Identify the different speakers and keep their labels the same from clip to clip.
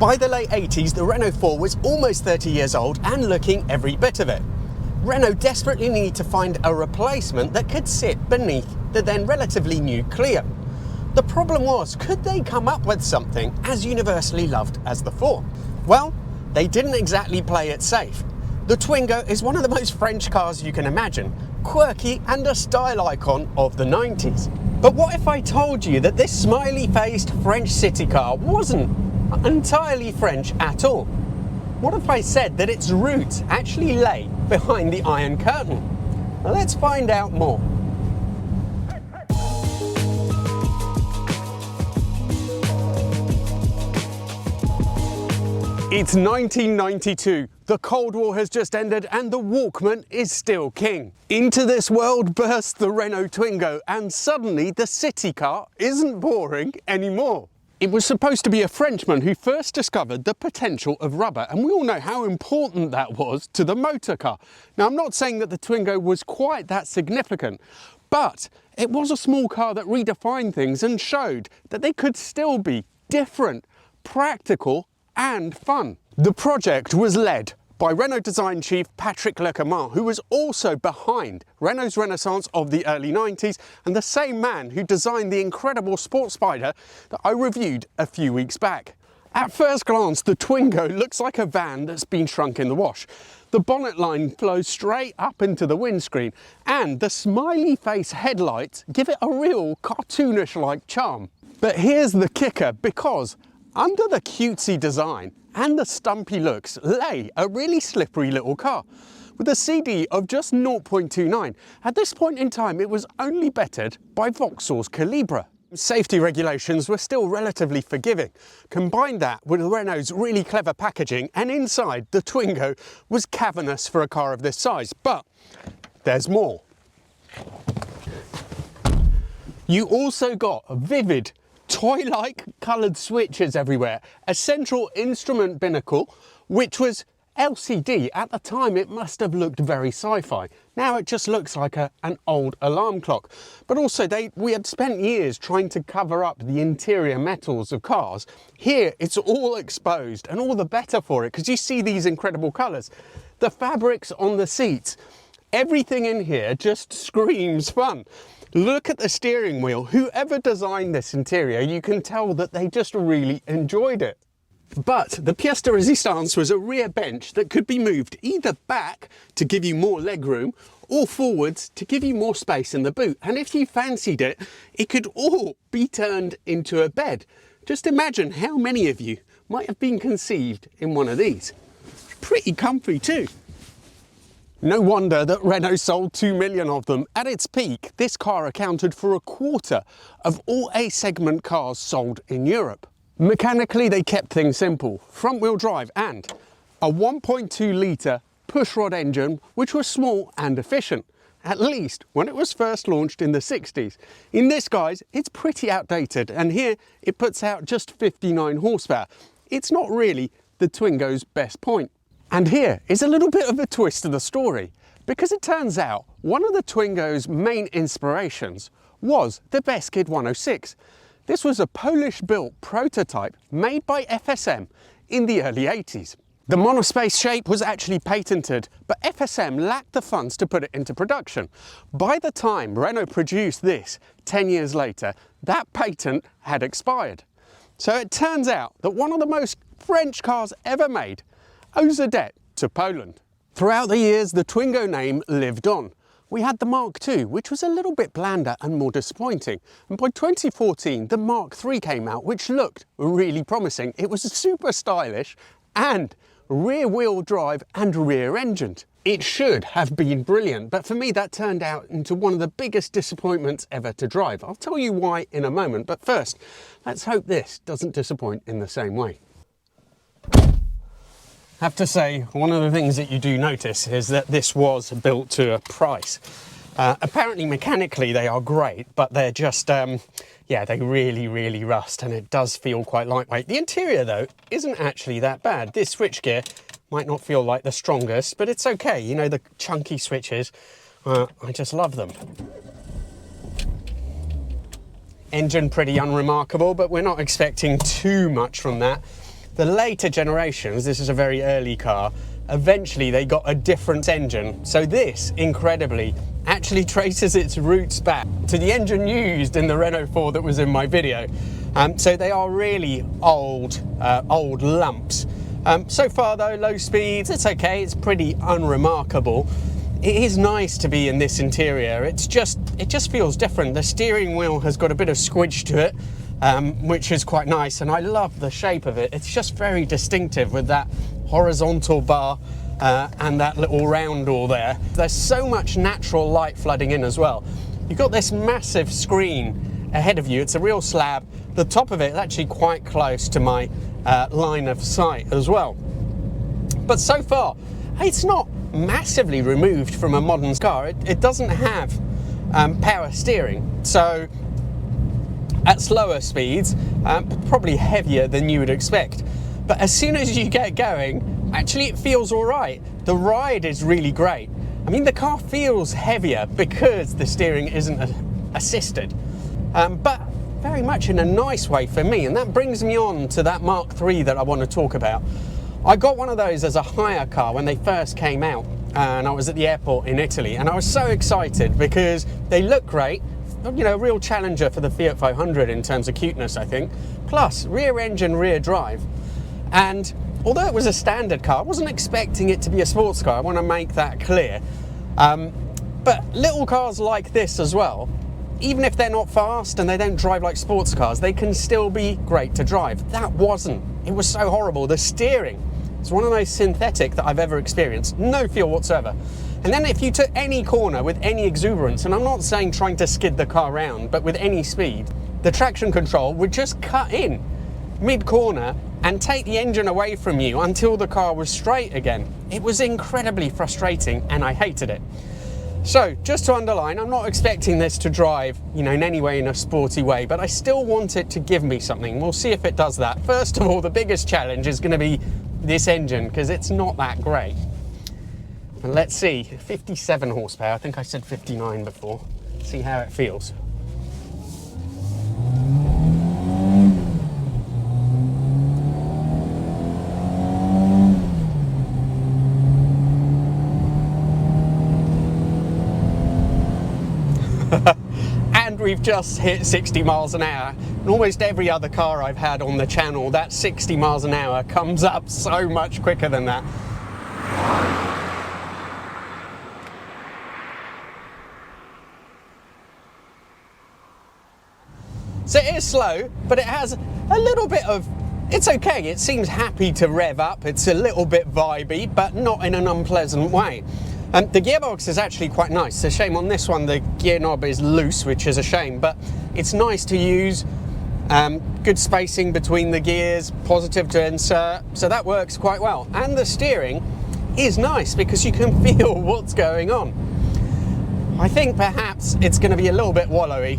Speaker 1: By the late 80s, the Renault 4 was almost 30 years old and looking every bit of it. Renault desperately needed to find a replacement that could sit beneath the then relatively new Clio. The problem was, could they come up with something as universally loved as the 4? Well, they didn't exactly play it safe. The Twingo is one of the most French cars you can imagine, quirky and a style icon of the 90s. But what if I told you that this smiley-faced French city car wasn't entirely French at all? What if I said that its roots actually lay behind the Iron Curtain? Well, let's find out more. It's 1992, the Cold War has just ended and the Walkman is still king. Into this world bursts the Renault Twingo and suddenly the city car isn't boring anymore. It was supposed to be a Frenchman who first discovered the potential of rubber, and we all know how important that was to the motor car. Now, I'm not saying that the Twingo was quite that significant, but it was a small car that redefined things and showed that they could still be different, practical, and fun. The project was led by Renault design chief Patrick Lecommand, who was also behind Renault's renaissance of the early 90s and the same man who designed the incredible Sport Spider that I reviewed a few weeks back. At first glance, the Twingo looks like a van that's been shrunk in the wash. The bonnet line flows straight up into the windscreen, and the smiley face headlights give it a real cartoonish-like charm. But here's the kicker, because under the cutesy design and the stumpy looks lay a really slippery little car with a CD of just 0.29. At this point in time, it was only bettered by Vauxhall's Calibra. Safety regulations were still relatively forgiving. Combine that with Renault's really clever packaging, and inside, the Twingo was cavernous for a car of this size. But there's more. You also got a vivid toy-like coloured switches everywhere, a central instrument binnacle which was LCD. At the time it must have looked very sci-fi. Now it just looks like an old alarm clock. But also we had spent years trying to cover up the interior metals of cars. Here it's all exposed, and all the better for it, because you see these incredible colours. The fabrics on the seats, everything in here just screams fun. Look at the steering wheel. Whoever designed this interior, you can tell that they just really enjoyed it. But the pièce de résistance was a rear bench that could be moved either back to give you more legroom or forwards to give you more space in the boot. And if you fancied it, it could all be turned into a bed. Just imagine how many of you might have been conceived in one of these. Pretty comfy too. No wonder that Renault sold 2 million of them. At its peak, this car accounted for 1/4 of all A-segment cars sold in Europe. Mechanically, they kept things simple. Front-wheel drive and a 1.2 litre pushrod engine, which was small and efficient, at least when it was first launched in the 60s. In this, guys, it's pretty outdated, and here it puts out just 59 horsepower. It's not really the Twingo's best point. And here is a little bit of a twist to the story, because it turns out one of the Twingo's main inspirations was the Beskid 106. This was a Polish-built prototype made by FSM in the early 80s. The monospace shape was actually patented, but FSM lacked the funds to put it into production. By the time Renault produced this 10 years later, that patent had expired. So it turns out that one of the most French cars ever made owes a debt to Poland. Throughout the years, the Twingo name lived on. We had the Mark II, which was a little bit blander and more disappointing. And by 2014, the Mark III came out, which looked really promising. It was super stylish and rear-wheel drive and rear-engined. It should have been brilliant, but for me that turned out into one of the biggest disappointments ever to drive. I'll tell you why in a moment, but first, let's hope this doesn't disappoint in the same way. I have to say, one of the things that you do notice is that this was built to a price. Apparently mechanically they are great, but they're just, yeah, they really rust, and it does feel quite lightweight. The interior though isn't actually that bad. This switchgear might not feel like the strongest, but it's okay. You know, the chunky switches, I just love them. Engine pretty unremarkable, but we're not expecting too much from that. The later generations, this is a very early car, eventually they got a different engine. So this, incredibly, actually traces its roots back to the engine used in the Renault 4 that was in my video. So they are really old lumps. So far though, low speeds, it's okay, it's pretty unremarkable. It is nice to be in this interior. It just feels different. The steering wheel has got a bit of squidge to it, which is quite nice, and I love the shape of it. It's just very distinctive with that horizontal bar and that little roundel there. There's so much natural light flooding in as well. You've got this massive screen ahead of you. It's a real slab. The top of it is actually quite close to my line of sight as well. But so far, it's not massively removed from a modern car. It doesn't have power steering, so at slower speeds, probably heavier than you would expect. But as soon as you get going, actually it feels all right. The ride is really great. I mean, the car feels heavier because the steering isn't assisted, but very much in a nice way for me. And that brings me on to that Mark III that I want to talk about. I got one of those as a hire car when they first came out, and I was at the airport in Italy, and I was so excited because they look great. You know, a real challenger for the Fiat 500 in terms of cuteness, I think. Plus, rear engine, rear drive. And although it was a standard car, I wasn't expecting it to be a sports car. I want to make that clear. But little cars like this as well, even if they're not fast and they don't drive like sports cars, they can still be great to drive. That wasn't. It was so horrible. The steering, it's one of the most synthetic that I've ever experienced. No feel whatsoever. And then if you took any corner with any exuberance, and I'm not saying trying to skid the car around, but with any speed, the traction control would just cut in mid-corner and take the engine away from you until the car was straight again. It was incredibly frustrating and I hated it. So just to underline, I'm not expecting this to drive, you know, in any way in a sporty way, but I still want it to give me something. We'll see if it does that. First of all, the biggest challenge is going to be this engine because it's not that great. And let's see, 57 horsepower. I think I said 59 before. See how it feels. And we've just hit 60 miles an hour. And almost every other car I've had on the channel, that 60 miles an hour comes up so much quicker than that. So it is slow, but it has a little bit of, it's okay, it seems happy to rev up, it's a little bit vibey, but not in an unpleasant way. And the gearbox is actually quite nice. It's a shame on this one the gear knob is loose, which is a shame, but it's nice to use. Good spacing between the gears, positive to insert, so that works quite well. And the steering is nice because you can feel what's going on. I think perhaps it's going to be a little bit wallowy.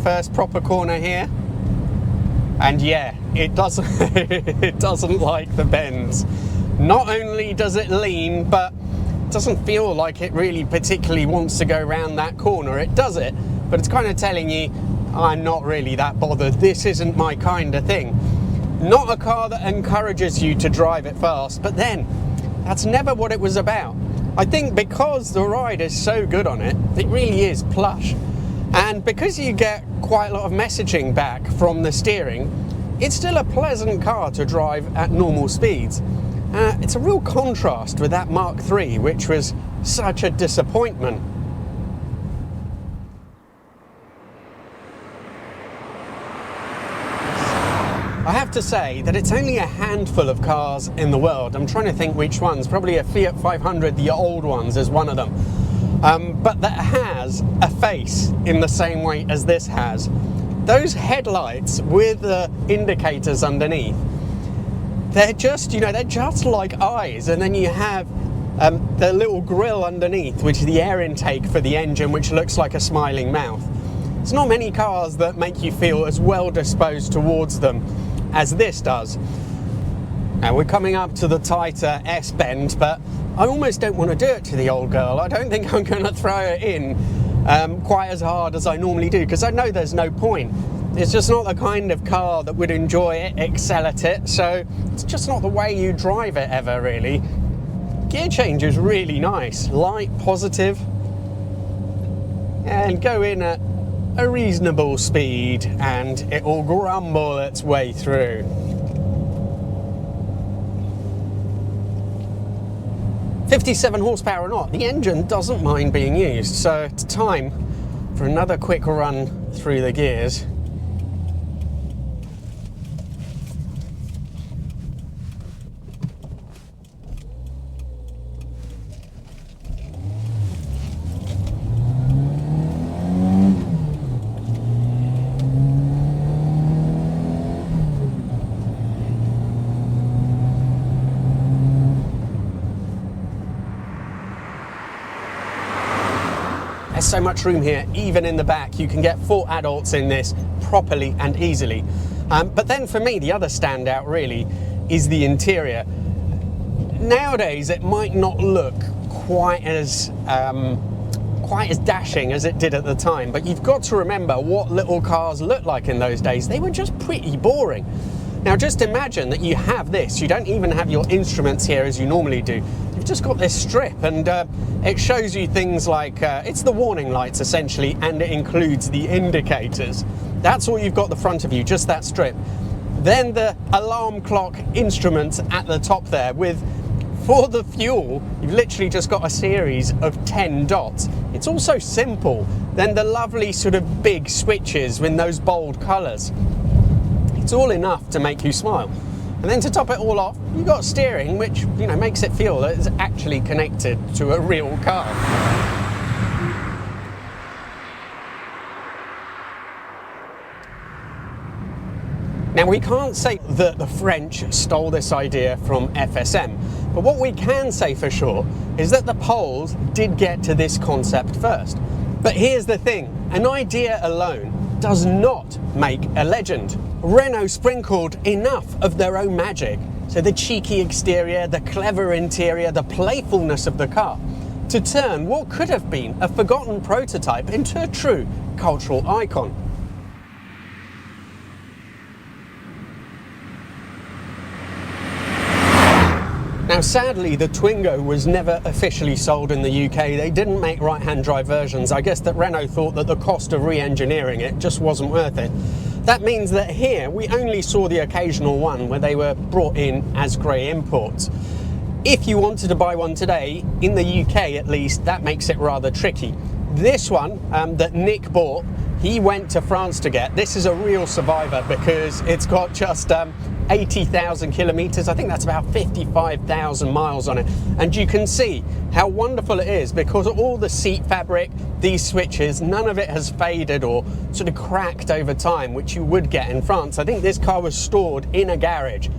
Speaker 1: First proper corner here, and yeah, it doesn't it doesn't like the bends. Not only does it lean, but it doesn't feel like it really particularly wants to go around that corner. It does it, but it's kind of telling you, I'm not really that bothered. This isn't my kind of thing. Not a car that encourages you to drive it fast, but then that's never what it was about. I think because the ride is so good on it, it really is plush. And because you get quite a lot of messaging back from the steering, it's still a pleasant car to drive at normal speeds. It's a real contrast with that Mark III, which was such a disappointment. I have to say that it's only a handful of cars in the world. I'm trying to think which ones. Probably a Fiat 500, the old ones, is one of them. But that has a face in the same way as this has. Those headlights with the indicators underneath, they're just, you know, they're just like eyes. And then you have the little grille underneath, which is the air intake for the engine, which looks like a smiling mouth. There's not many cars that make you feel as well disposed towards them as this does. Now we're coming up to the tighter S-bend, but I almost don't want to do it to the old girl. I don't think I'm going to throw it in quite as hard as I normally do, because I know there's no point. It's just not the kind of car that would enjoy it, excel at it, so it's just not the way you drive it ever, really. Gear change is really nice, light, positive, and go in at a reasonable speed and it will grumble its way through. .57 horsepower or not, the engine doesn't mind being used, so it's time for another quick run through the gears. There's so much room here, even in the back. You can get 4 adults in this properly and easily. But then for me, the other standout really is the interior. Nowadays, it might not look quite as dashing as it did at the time, but you've got to remember what little cars looked like in those days. They were just pretty boring. Now just imagine that you have this, you don't even have your instruments here as you normally do. You've just got this strip, and it shows you things like, it's the warning lights essentially, and it includes the indicators. That's all you've got the front of you, just that strip. Then the alarm clock instruments at the top there with, for the fuel, you've literally just got a series of 10 dots. It's all so simple. Then the lovely sort of big switches with those bold colours. It's all enough to make you smile. And then to top it all off, you've got steering, which, you know, makes it feel that it's actually connected to a real car. Now, we can't say that the French stole this idea from FSM, but what we can say for sure is that the Poles did get to this concept first. But here's the thing, an idea alone does not make a legend. Renault sprinkled enough of their own magic, so the cheeky exterior, the clever interior, the playfulness of the car, to turn what could have been a forgotten prototype into a true cultural icon. Now sadly, the Twingo was never officially sold in the UK. They didn't make right-hand drive versions. I guess that Renault thought that the cost of re-engineering it just wasn't worth it. That means that here we only saw the occasional one where they were brought in as grey imports. If you wanted to buy one today, in the UK at least, that makes it rather tricky. This one that Nick bought, he went to France to get. This is a real survivor because it's got just 80,000 kilometers. I think that's about 55,000 miles on it. And you can see how wonderful it is because all the seat fabric, these switches, none of it has faded or sort of cracked over time, which you would get in France. I think this car was stored in a garage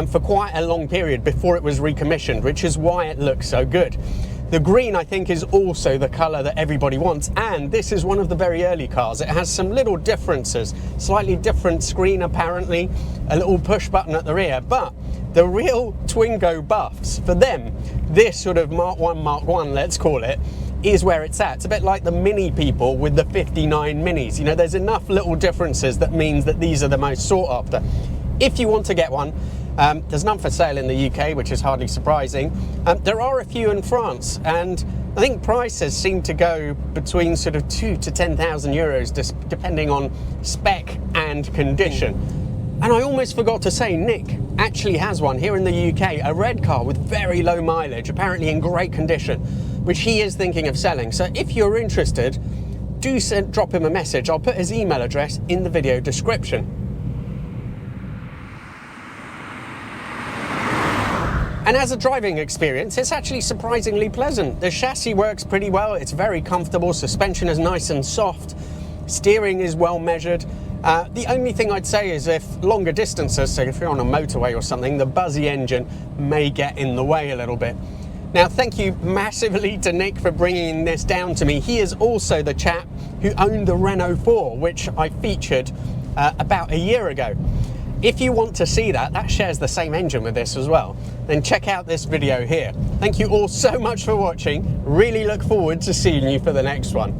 Speaker 1: for quite a long period before it was recommissioned, which is why it looks so good. The green, I think, is also the colour that everybody wants, and this is one of the very early cars. It has some little differences, slightly different screen apparently, a little push button at the rear, but the real Twingo buffs, for them, this sort of Mark 1, let's call it, is where it's at. It's a bit like the Mini people with the 59 Minis. You know, there's enough little differences that means that these are the most sought after. If you want to get one, there's none for sale in the UK, which is hardly surprising. There are a few in France, and I think prices seem to go between sort of 2,000 to 10,000 euros, depending on spec and condition. And I almost forgot to say, Nick actually has one here in the UK, a red car with very low mileage, apparently in great condition, which he is thinking of selling. So if you're interested, do drop him a message. I'll put his email address in the video description. And as a driving experience, it's actually surprisingly pleasant. The chassis works pretty well, it's very comfortable, suspension is nice and soft, steering is well measured. The only thing I'd say is if longer distances, so if you're on a motorway or something, the buzzy engine may get in the way a little bit. Now, thank you massively to Nick for bringing this down to me. He is also the chap who owned the Renault 4, which I featured about a year ago. If you want to see that shares the same engine with this as well, then check out this video here. Thank you all so much for watching. Really look forward to seeing you for the next one.